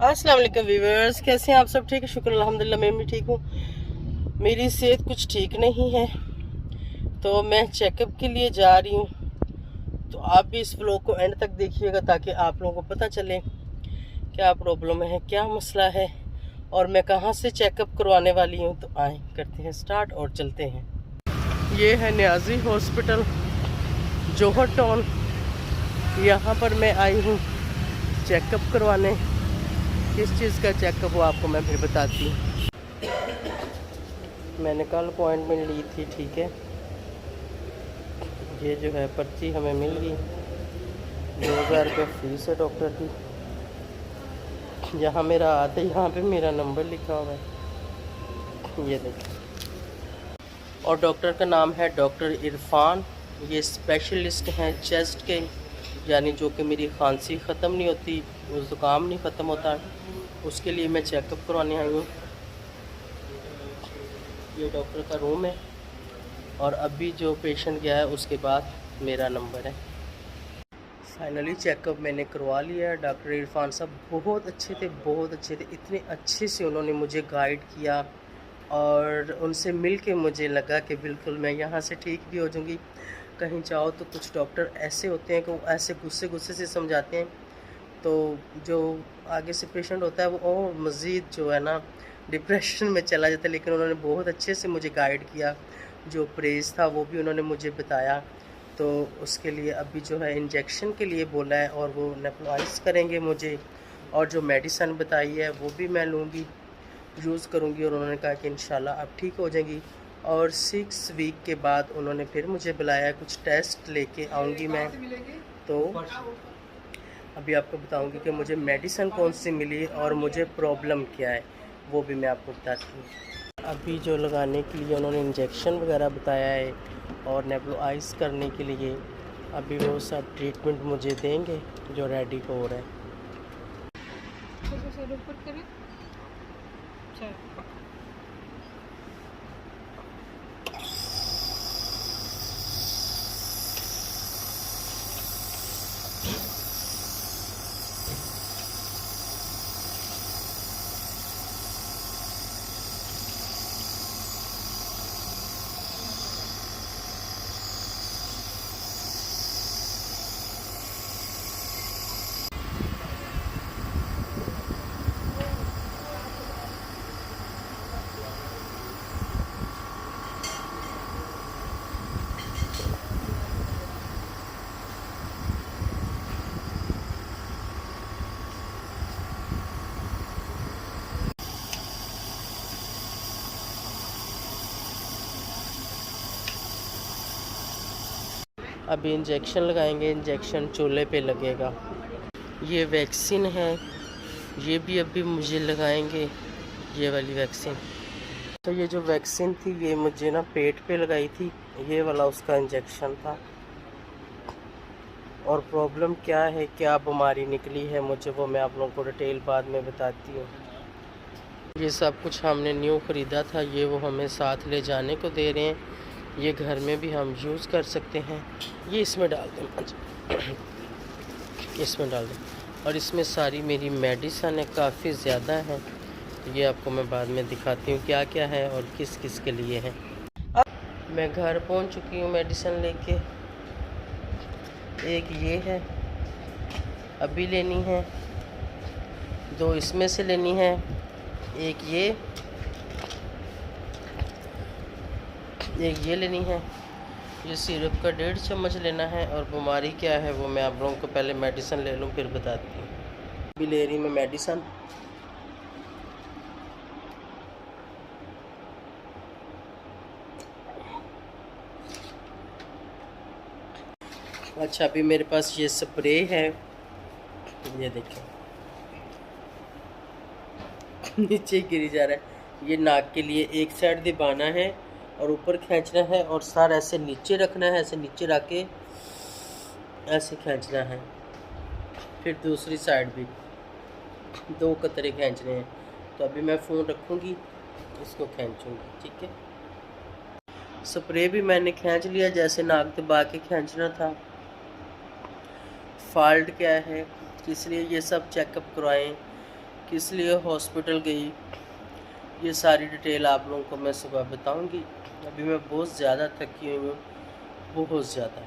अस्सलाम वालेकुम व्यूअर्स, कैसे हैं आप सब? ठीक है, शुक्र अल्हम्दुलिल्लाह, मैं भी ठीक हूँ। मेरी सेहत कुछ ठीक नहीं है, तो मैं चेकअप के लिए जा रही हूँ। तो आप भी इस व्लॉग को एंड तक देखिएगा ताकि आप लोगों को पता चले क्या प्रॉब्लम है, क्या मसला है और मैं कहाँ से चेकअप करवाने वाली हूँ। तो आए करते हैं स्टार्ट और चलते हैं। ये है न्याजी हॉस्पिटल, जौहर टाउन। यहाँ पर मैं आई हूँ चेकअप करवाने। किस चीज़ का चेकअप हो आपको मैं फिर बताती हूँ। मैंने कल अपॉइंटमेंट ली थी, ठीक है। ये जो है पर्ची हमें मिल गई, 2000 रुपये फीस है डॉक्टर की। यहाँ मेरा आता है, यहाँ पे मेरा नंबर लिखा हुआ है, ये देखिए। और डॉक्टर का नाम है डॉक्टर इरफान। ये स्पेशलिस्ट हैं चेस्ट के, यानी जो कि मेरी खांसी ख़त्म नहीं होती, वो ज़ुकाम नहीं ख़त्म होता, उसके लिए मैं चेकअप करवाने आई हूँ। ये डॉक्टर का रूम है और अभी जो पेशेंट गया है उसके बाद मेरा नंबर है। फाइनली चेकअप मैंने करवा लिया है। डॉक्टर इरफान साहब बहुत अच्छे थे, बहुत अच्छे थे। इतने अच्छे से उन्होंने मुझे गाइड किया और उनसे मिल के मुझे लगा कि बिल्कुल मैं यहाँ से ठीक भी हो जाऊँगी। कहीं जाओ तो कुछ डॉक्टर ऐसे होते हैं कि वो ऐसे गुस्से गुस्से से समझाते हैं, तो जो आगे से पेशेंट होता है वो और मज़ीद जो है ना डिप्रेशन में चला जाता है। लेकिन उन्होंने बहुत अच्छे से मुझे गाइड किया, जो प्रेस था वो भी उन्होंने मुझे बताया। तो उसके लिए अभी जो है इंजेक्शन के लिए बोला है और वो नेबुलाइज करेंगे मुझे, और जो मेडिसिन बताई है वो भी मैं लूँगी, यूज़ करूँगी। और उन्होंने कहा कि इंशाल्लाह आप ठीक हो जाएंगी। और 6 वीक के बाद उन्होंने फिर मुझे बुलाया, कुछ टेस्ट लेके आऊँगी मैं। तो अभी आपको बताऊंगी कि मुझे मेडिसिन कौन सी मिली और मुझे प्रॉब्लम क्या है, वो भी मैं आपको बताती हूँ। अभी जो लगाने के लिए उन्होंने इंजेक्शन वगैरह बताया है और नेबुलाइज करने के लिए अभी वो सब ट्रीटमेंट मुझे देंगे जो रेडी हो रहा है। अभी इंजेक्शन लगाएंगे, इंजेक्शन चूल्हे पे लगेगा। ये वैक्सीन है, ये भी अभी मुझे लगाएंगे, ये वाली वैक्सीन। तो ये जो वैक्सीन थी ये मुझे ना पेट पे लगाई थी, ये वाला उसका इंजेक्शन था। और प्रॉब्लम क्या है, क्या बीमारी निकली है मुझे, वो मैं आप लोगों को डिटेल बाद में बताती हूँ। ये सब कुछ हमने न्यू ख़रीदा था, ये वो हमें साथ ले जाने को दे रहे हैं। ये घर में भी हम यूज़ कर सकते हैं। ये इसमें डाल दें, इसमें डाल दें। और इसमें सारी मेरी मेडिसिन है, काफ़ी ज़्यादा है। ये आपको मैं बाद में दिखाती हूँ क्या क्या है और किस किस के लिए है। अब मैं घर पहुँच चुकी हूँ मेडिसिन लेके। एक ये है, अभी लेनी है, 2 इसमें से लेनी है, एक ये लेनी है। ये सिरप का 1.5 चम्मच लेना है। और बीमारी क्या है वो मैं आप लोगों को पहले मेडिसिन ले लूँ फिर बताती हूँ। अभी ले रही मैं मेडिसिन। अच्छा, अभी मेरे पास ये स्प्रे है, ये देखिए नीचे गिरी जा रहा है। ये नाक के लिए एक साइड दबाना है और ऊपर खींचना है और सर ऐसे नीचे रखना है, ऐसे नीचे रख के ऐसे खींचना है। फिर दूसरी साइड भी 2 कतरे खींचने हैं। तो अभी मैं फ़ोन रखूँगी, इसको खींचूँगी, ठीक है। स्प्रे भी मैंने खींच लिया जैसे नाक दबा के खींचना था। फॉल्ट क्या है, इसलिए ये सब चेकअप करवाएं किस लिए हॉस्पिटल गई, ये सारी डिटेल आप लोगों को मैं सुबह बताऊंगी। अभी मैं बहुत ज़्यादा थकी हुई हूँ, बहुत ज़्यादा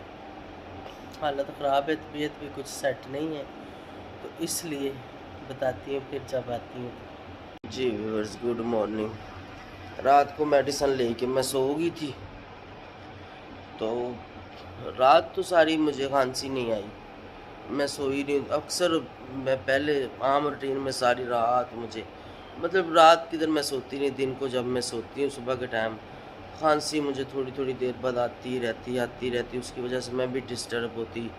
हालत ख़राब है, तबीयत भी कुछ सेट नहीं है, तो इसलिए बताती हूँ फिर जब आती हूँ। जी व्यूअर्स, गुड मॉर्निंग। रात को मेडिसिन लेके मैं सो गई थी, तो रात तो सारी मुझे खांसी नहीं आई, मैं सोई नहीं। अक्सर मैं पहले आम रूटीन में सारी रात मुझे, मतलब रात किधर मैं सोती नहीं, दिन को जब मैं सोती हूँ सुबह के टाइम खांसी मुझे थोड़ी थोड़ी देर बाद आती रहती। उसकी वजह से मैं भी डिस्टर्ब होती।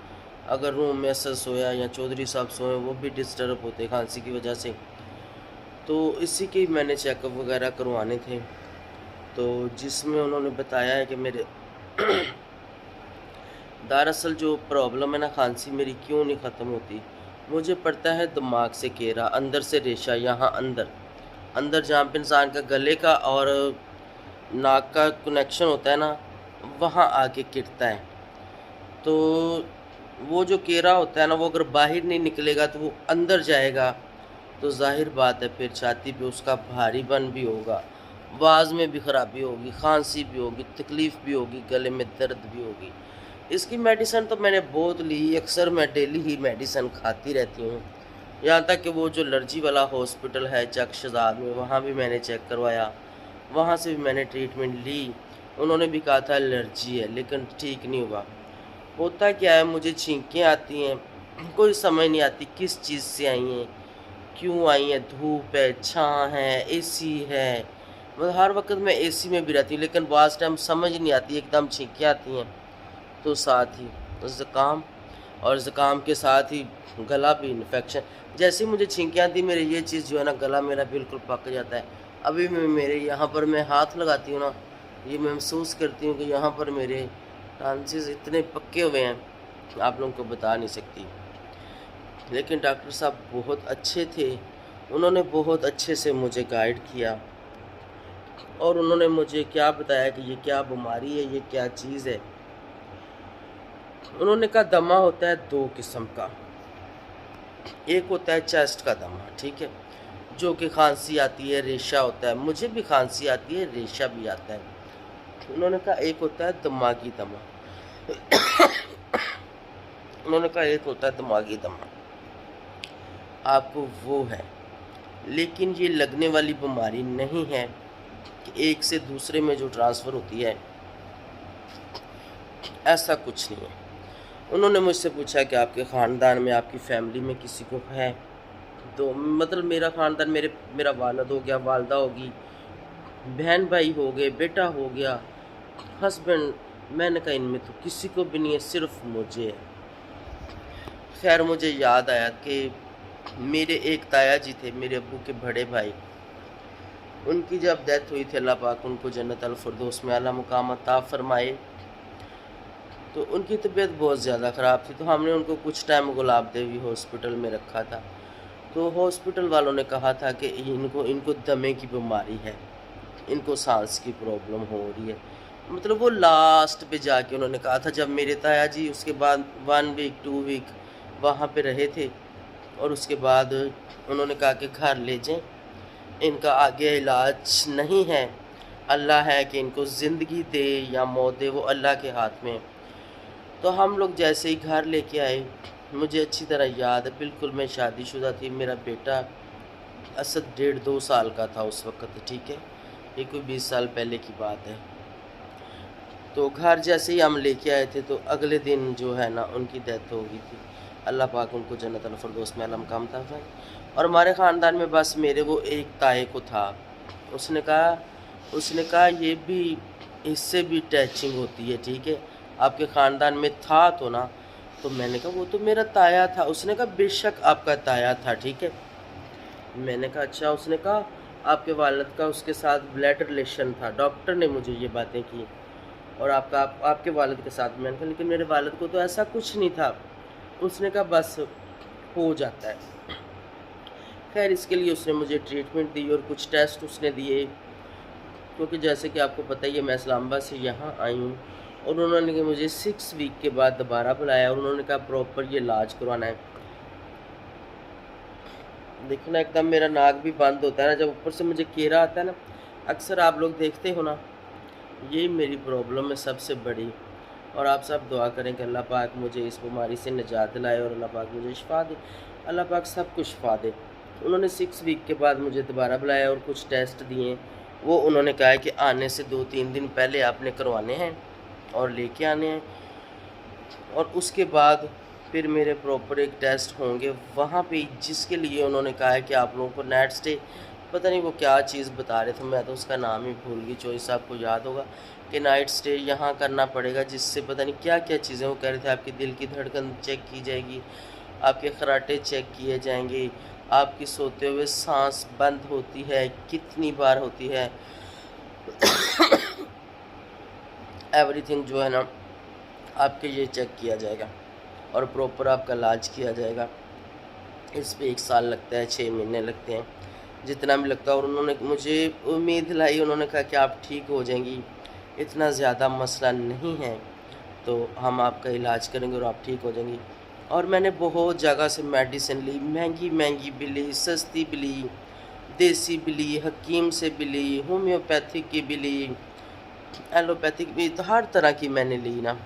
अगर रूम में असर सोया या चौधरी साहब सोए, वो भी डिस्टर्ब होते खांसी की वजह से। तो इसी के मैंने चेकअप वगैरह करवाने थे, तो जिसमें उन्होंने बताया है कि मेरे दरअसल जो प्रॉब्लम है ना, खांसी मेरी क्यों नहीं ख़त्म होती, मुझे पड़ता है दिमाग से घेरा, अंदर से रेशा, यहाँ अंदर जहाँ पे इंसान का गले का और नाक का कनेक्शन होता है ना, वहाँ आके गिरता है। तो वो जो केरा होता है ना, वो अगर बाहर नहीं निकलेगा तो वो अंदर जाएगा, तो जाहिर बात है फिर छाती पे उसका भारीपन भी होगा, आवाज़ में भी ख़राबी होगी, खांसी भी होगी, तकलीफ़ भी होगी, गले में दर्द भी होगी। इसकी मेडिसिन तो मैंने बहुत ली, अक्सर मैं डेली ही मेडिसिन खाती रहती हूँ। यहाँ तक कि वो जो एलर्जी वाला हॉस्पिटल है चक शहजाद में, वहाँ भी मैंने चेक करवाया, वहाँ से भी मैंने ट्रीटमेंट ली। उन्होंने भी कहा था एलर्जी है, लेकिन ठीक नहीं हुआ। होता क्या है, मुझे छींकें आती हैं, कोई समझ नहीं आती किस चीज़ से आई हैं, क्यों आई हैं। धूप है, छाँ है, एसी है, मतलब हर वक्त मैं एसी में भी रहती हूँ, लेकिन बाज़ टाइम समझ नहीं आती, एकदम छींकें आती हैं। तो साथ ही ज़ुकाम, और ज़ुकाम के साथ ही गला भी इन्फेक्शन। जैसे मुझे छींकें आती, मेरे ये चीज़ जो है ना, गला मेरा बिल्कुल पक जाता है। अभी मेरे यहाँ पर मैं हाथ लगाती हूँ ना, ये महसूस करती हूँ कि यहाँ पर मेरे टांसिस इतने पक्के हुए हैं, आप लोगों को बता नहीं सकती। लेकिन डॉक्टर साहब बहुत अच्छे थे, उन्होंने बहुत अच्छे से मुझे गाइड किया, और उन्होंने मुझे क्या बताया कि ये क्या बीमारी है, ये क्या चीज़ है। उन्होंने कहा दमा होता है दो किस्म का, एक होता है चेस्ट का दमा, ठीक है, जो कि खांसी आती है, रेशा होता है, मुझे भी खांसी आती है, रेशा भी आता है। उन्होंने कहा एक होता है दिमागी दमा उन्होंने कहा एक होता है दिमागी दमा, आपको वो है, लेकिन ये लगने वाली बीमारी नहीं है कि एक से दूसरे में जो ट्रांसफ़र होती है, ऐसा कुछ नहीं है। उन्होंने मुझसे पूछा कि आपके ख़ानदान में, आपकी फैमिली में किसी को है, तो मतलब मेरा ख़ानदान, मेरा वालिद हो गया, वालदा होगी, बहन भाई हो गए, बेटा हो गया, हस्बैंड। मैंने कहा इनमें तो किसी को भी नहीं है, सिर्फ मुझे है। खैर मुझे याद आया कि मेरे एक ताया जी थे, मेरे अब्बू के बड़े भाई, उनकी जब डेथ हुई थी, अल्लाह पाक उनको जन्नत अल फिरदौस में आला मुकाम अता फरमाए, तो उनकी तबीयत बहुत ज़्यादा ख़राब थी। तो हमने उनको कुछ टाइम गुलाब देवी हॉस्पिटल में रखा था। तो हॉस्पिटल वालों ने कहा था कि इनको दमे की बीमारी है, इनको सांस की प्रॉब्लम हो रही है। मतलब वो लास्ट पे जाके उन्होंने कहा था, जब मेरे ताया जी उसके बाद 1 वीक 2 वीक वहाँ पे रहे थे, और उसके बाद उन्होंने कहा कि घर ले जाएं, इनका आगे इलाज नहीं है, अल्लाह है कि इनको ज़िंदगी दे या मौत दे, वो अल्लाह के हाथ में। तो हम लोग जैसे ही घर लेके आए, मुझे अच्छी तरह याद है, बिल्कुल मैं शादीशुदा थी, मेरा बेटा असद 1.5-2 साल का था उस वक़्त, ठीक है, ये कोई 20 साल पहले की बात है। तो घर जैसे ही हम लेके आए थे, तो अगले दिन जो है ना, उनकी डेथ हो गई थी। अल्लाह पाक उनको जन्नत अल फिरदौस में आला मुकाम अता फरमाए। और हमारे ख़ानदान में बस मेरे वो एक ताए को था। उसने कहा ये भी, इससे भी टैचिंग होती है, ठीक है, आपके ख़ानदान में था तो ना। तो मैंने कहा वो तो मेरा ताया था। उसने कहा बेशक आपका ताया था, ठीक है। मैंने कहा अच्छा। उसने कहा आपके वालिद का उसके साथ ब्लड रिलेशन था, डॉक्टर ने मुझे ये बातें की, और आपके वालिद के साथ। मैंने कहा लेकिन मेरे वालिद को तो ऐसा कुछ नहीं था। उसने कहा बस हो जाता है। खैर इसके लिए उसने मुझे ट्रीटमेंट दी और कुछ टेस्ट उसने दिए, क्योंकि जैसे कि आपको पता ही है मैं इस्लामाबाद से यहाँ आई हूँ, और उन्होंने मुझे 6 वीक के बाद दोबारा बुलाया, और उन्होंने कहा प्रॉपर ये इलाज करवाना है। देखो ना, एकदम मेरा नाक भी बंद होता है ना जब ऊपर से मुझे केरा आता है ना। अक्सर आप लोग देखते हो ना, यही मेरी प्रॉब्लम है सबसे बड़ी। और आप सब दुआ करें कि अल्लाह पाक मुझे इस बीमारी से निजात दिलाए और अल्लाह पाक मुझे शिफा दे, अल्लाह पाक सब कुछ शिफा दे। उन्होंने 6 वीक के बाद मुझे दोबारा बुलाया और कुछ टेस्ट दिए। वो उन्होंने कहा है कि आने से 2-3 दिन पहले आपने करवाने हैं और लेके आने हैं, और उसके बाद फिर मेरे प्रॉपर एक टेस्ट होंगे वहाँ पे, जिसके लिए उन्होंने कहा है कि आप लोगों को नाइट स्टे, पता नहीं वो क्या चीज़ बता रहे थे, मैं तो उसका नाम ही भूल गई। चॉइस आपको याद होगा कि नाइट स्टे यहाँ करना पड़ेगा, जिससे पता नहीं क्या क्या चीज़ें वो कह रहे थे। आपकी दिल की धड़कन चेक की जाएगी, आपके खराटे चेक किए जाएंगे, आपकी सोते हुए सांस बंद होती है कितनी बार होती है, एवरीथिंग जो है ना आपके ये चेक किया जाएगा और प्रॉपर आपका इलाज किया जाएगा। इस पे 1 साल लगता है, 6 महीने लगते हैं, जितना भी लगता है। और उन्होंने मुझे उम्मीद दिलाई, उन्होंने कहा कि आप ठीक हो जाएंगी, इतना ज़्यादा मसला नहीं है, तो हम आपका इलाज करेंगे और आप ठीक हो जाएंगी। और मैंने बहुत जगह से मेडिसिन ली, महंगी महंगी भी ली, सस्ती भी ली, देसी भी ली, हकीम से भी ली, होम्योपैथिक की भी ली, एलोपैथिक भी, तो हर तरह की मैंने ली ना,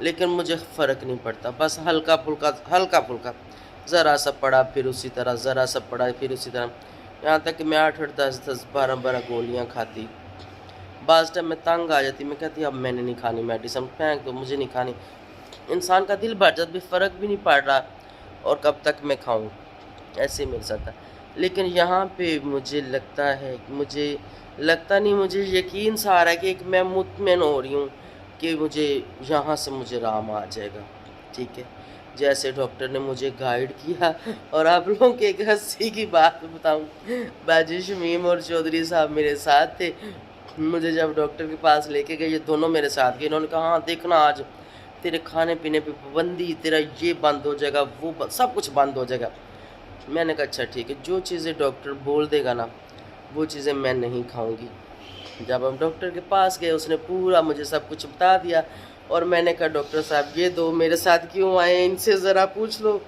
लेकिन मुझे फ़र्क नहीं पड़ता। बस हल्का फुल्का ज़रा सा पड़ा फिर उसी तरह, ज़रा सा पड़ा फिर उसी तरह, यहाँ तक कि मैं 8-8, 10-10, 12-12 गोलियाँ खाती। बाज़ टाइम मैं तंग आ जाती, मैं कहती अब मैंने नहीं खानी मेडिसिन, फेंक दो, मुझे नहीं खानी। इंसान का दिल भर जाता, भी फ़र्क भी नहीं पड़ रहा और कब तक मैं खाऊं, ऐसे मेरे साथ था। लेकिन यहाँ पे मुझे लगता है, मुझे यकीन सा आ रहा है कि एक मैं मुतमिन हो रही हूँ कि मुझे यहाँ से मुझे आराम आ जाएगा। ठीक है, जैसे डॉक्टर ने मुझे गाइड किया। और आप लोगों के एक हंसी की बात बताऊँ, बाजी शमीम और चौधरी साहब मेरे साथ थे। मुझे जब डॉक्टर के पास लेके गए, ये दोनों मेरे साथ गए, इन्होंने कहा हाँ देखना आज तेरे खाने पीने पे पाबंदी, तेरा ये बंद हो जाएगा, वो सब कुछ बंद हो जाएगा। मैंने कहा अच्छा ठीक है, जो चीज़ें डॉक्टर बोल देगा ना वो चीज़ें मैं नहीं खाऊंगी। जब हम डॉक्टर के पास गए, उसने पूरा मुझे सब कुछ बता दिया। और मैंने कहा डॉक्टर साहब ये दो मेरे साथ क्यों आए, इनसे ज़रा पूछ लो।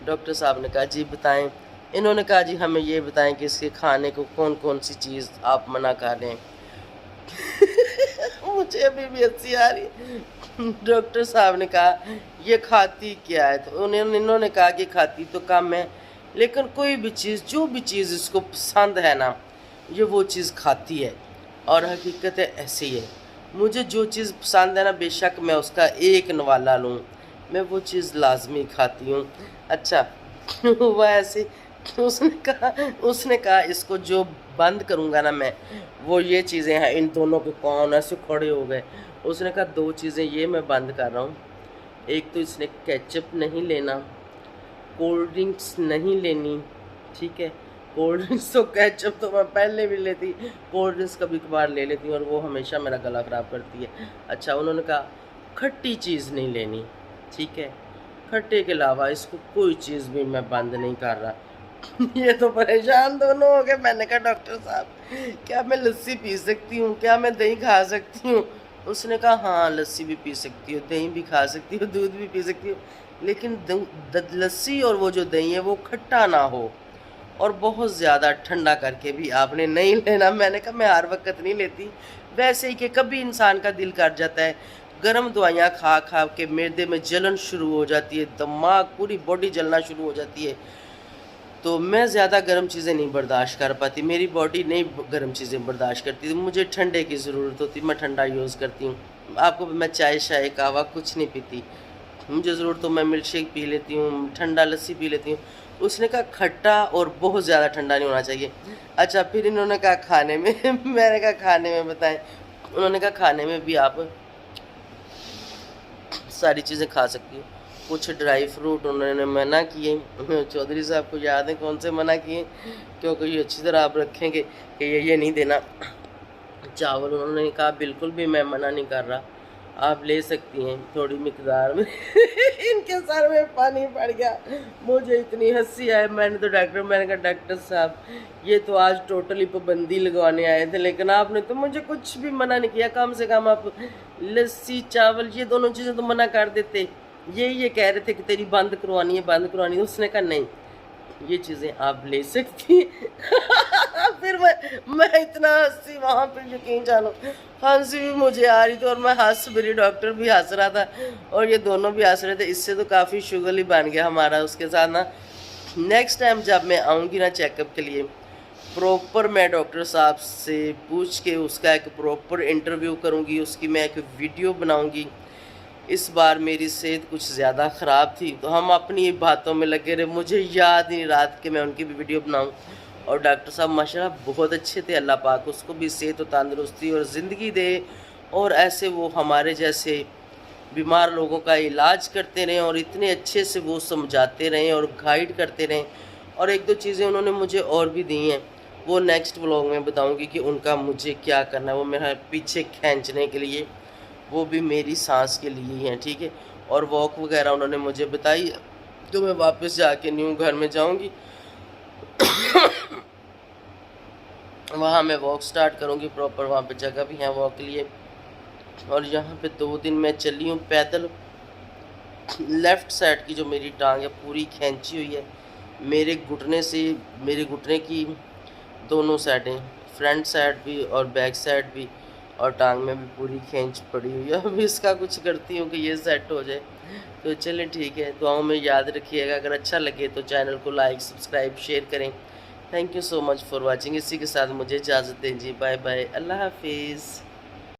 डॉक्टर साहब ने कहा जी बताएं। इन्होंने कहा जी हमें ये बताएं कि इसके खाने को कौन कौन सी चीज़ आप मना कर रहे हैं। मुझे अभी भी हंसी आ रही है। डॉक्टर साहब ने कहा ये खाती क्या है, तो इन्होंने कहा कि खाती तो कम है, लेकिन कोई भी चीज़, जो भी चीज़ इसको पसंद है ना, ये वो चीज़ खाती है। और हकीकत है ऐसे ही है, मुझे जो चीज़ पसंद है ना, बेशक मैं उसका एक नवाला लूँ, मैं वो चीज़ लाजमी खाती हूँ। अच्छा वो ऐसे, उसने कहा इसको जो बंद करूँगा ना मैं, वो ये चीज़ें हैं। इन दोनों के कौन ऐसे खड़े हो गए। उसने कहा 2 चीज़ें ये मैं बंद कर रहा हूँ, एक तो इसने केचप नहीं लेना, कोल्ड ड्रिंक्स नहीं लेनी। ठीक है, कोल्ड ड्रिंक्स तो केचप तो मैं पहले भी लेती, कोल्ड ड्रिंक्स कभी कभार ले लेती हूँ और वो हमेशा मेरा गला ख़राब करती है। अच्छा, उन्होंने कहा खट्टी चीज़ नहीं लेनी। ठीक है, खट्टे के अलावा इसको कोई चीज़ भी मैं बंद नहीं कर रहा। ये तो परेशान दोनों हो गए। मैंने कहा डॉक्टर साहब क्या मैं लस्सी पी सकती हूँ, क्या मैं दही खा सकती हूँ। उसने कहा हाँ लस्सी भी पी सकती हो, दही भी खा सकती हो, दूध भी पी सकती हो, लेकिन लस्सी और वो जो दही है वो खट्टा ना हो और बहुत ज़्यादा ठंडा करके भी आपने नहीं लेना। मैंने कहा मैं हर वक्त नहीं लेती, वैसे ही कि कभी इंसान का दिल कर जाता है, गर्म दवाइयाँ खा खा के मैदे में जलन शुरू हो जाती है, दिमाग पूरी बॉडी जलना शुरू हो जाती है, तो मैं ज़्यादा गर्म चीज़ें नहीं बर्दाश्त कर पाती, मेरी बॉडी नहीं गर्म चीज़ें बर्दाश्त करती, मुझे ठंडे की ज़रूरत होती, मैं ठंडा यूज़ करती हूँ। आपको मैं चाय शाय कहवा कुछ नहीं पीती, मुझे ज़रूरत तो मैं मिल्क शेक पी लेती हूँ, ठंडा लस्सी पी लेती हूँ। उसने कहा खट्टा और बहुत ज़्यादा ठंडा नहीं होना चाहिए। अच्छा, फिर इन्होंने कहा खाने में मैंने कहा खाने में बताएं। उन्होंने कहा खाने में भी आप सारी चीज़ें खा सकती हो, कुछ ड्राई फ्रूट उन्होंने मना किए। चौधरी साहब को याद है कौन से मना किए, क्योंकि ये अच्छी तरह आप रखेंगे कि ये नहीं देना। चावल उन्होंने कहा बिल्कुल भी मैं मना नहीं कर रहा, आप ले सकती हैं थोड़ी मिकदार में। इनके सर में पानी पड़ गया, मुझे इतनी हंसी आई। मैंने कहा डॉक्टर साहब ये तो आज टोटली पाबंदी लगवाने आए थे, लेकिन आपने तो मुझे कुछ भी मना नहीं किया, कम से कम आप लस्सी चावल ये दोनों चीज़ें तो मना कर देते। ये कह रहे थे कि तेरी बंद करवानी है। उसने कहा नहीं, یہ چیزیں آپ لے سکتی پھر میں اتنا ہنسی وہاں پہ، یقین جانو ہنسی بھی مجھے آ رہی تھی اور میں ہنس میری ڈاکٹر بھی ہنس رہا تھا اور یہ دونوں بھی ہنس رہے تھے. اس سے تو کافی شغل ہی بن گیا ہمارا اس کے ساتھ نا. نیکسٹ ٹائم جب میں آؤں گی نا چیک اپ کے لیے، پروپر میں ڈاکٹر صاحب سے پوچھ کے اس کا ایک پروپر انٹرویو کروں گی، اس کی میں ایک ویڈیو بناؤں گی. اس بار میری صحت کچھ زیادہ خراب تھی تو ہم اپنی باتوں میں لگے رہے، مجھے یاد نہیں رات کہ میں ان کی بھی ویڈیو بناؤں. اور ڈاکٹر صاحب ماشاءاللہ بہت اچھے تھے، اللہ پاک اس کو بھی صحت و تندرستی اور زندگی دے، اور ایسے وہ ہمارے جیسے بیمار لوگوں کا علاج کرتے رہیں اور اتنے اچھے سے وہ سمجھاتے رہیں اور گائیڈ کرتے رہیں. اور ایک دو چیزیں انہوں نے مجھے اور بھی دی ہیں، وہ نیکسٹ ولاگ میں بتاؤں گی کہ ان کا مجھے کیا کرنا ہے. وہ میرا پیچھے کھینچنے کے لیے، وہ بھی میری سانس کے لیے ہی ہیں، ٹھیک ہے. اور واک وغیرہ انہوں نے مجھے بتائی تو میں واپس جا کے نیو گھر میں جاؤں گی وہاں میں واک سٹارٹ کروں گی پراپر. وہاں پہ جگہ بھی ہیں واک کے لیے. اور یہاں پہ 2 دن میں چلی ہوں پیدل. لیفٹ سائڈ کی جو میری ٹانگ ہے پوری کھینچی ہوئی ہے، میرے گھٹنے سے، میرے گھٹنے کی دونوں سائڈیں، فرنٹ سائڈ بھی اور بیک سائڈ بھی، اور ٹانگ میں بھی پوری کھینچ پڑی ہوئی ہے. ابھی اس کا کچھ کرتی ہوں کہ یہ سیٹ ہو جائے. تو چلیں ٹھیک ہے، دعاؤں میں یاد رکھیے گا. اگر اچھا لگے تو چینل کو لائک سبسکرائب شیئر کریں. Thank you so much for watching. اسی کے ساتھ مجھے اجازت دیں جی، بائے بائے، اللہ حافظ.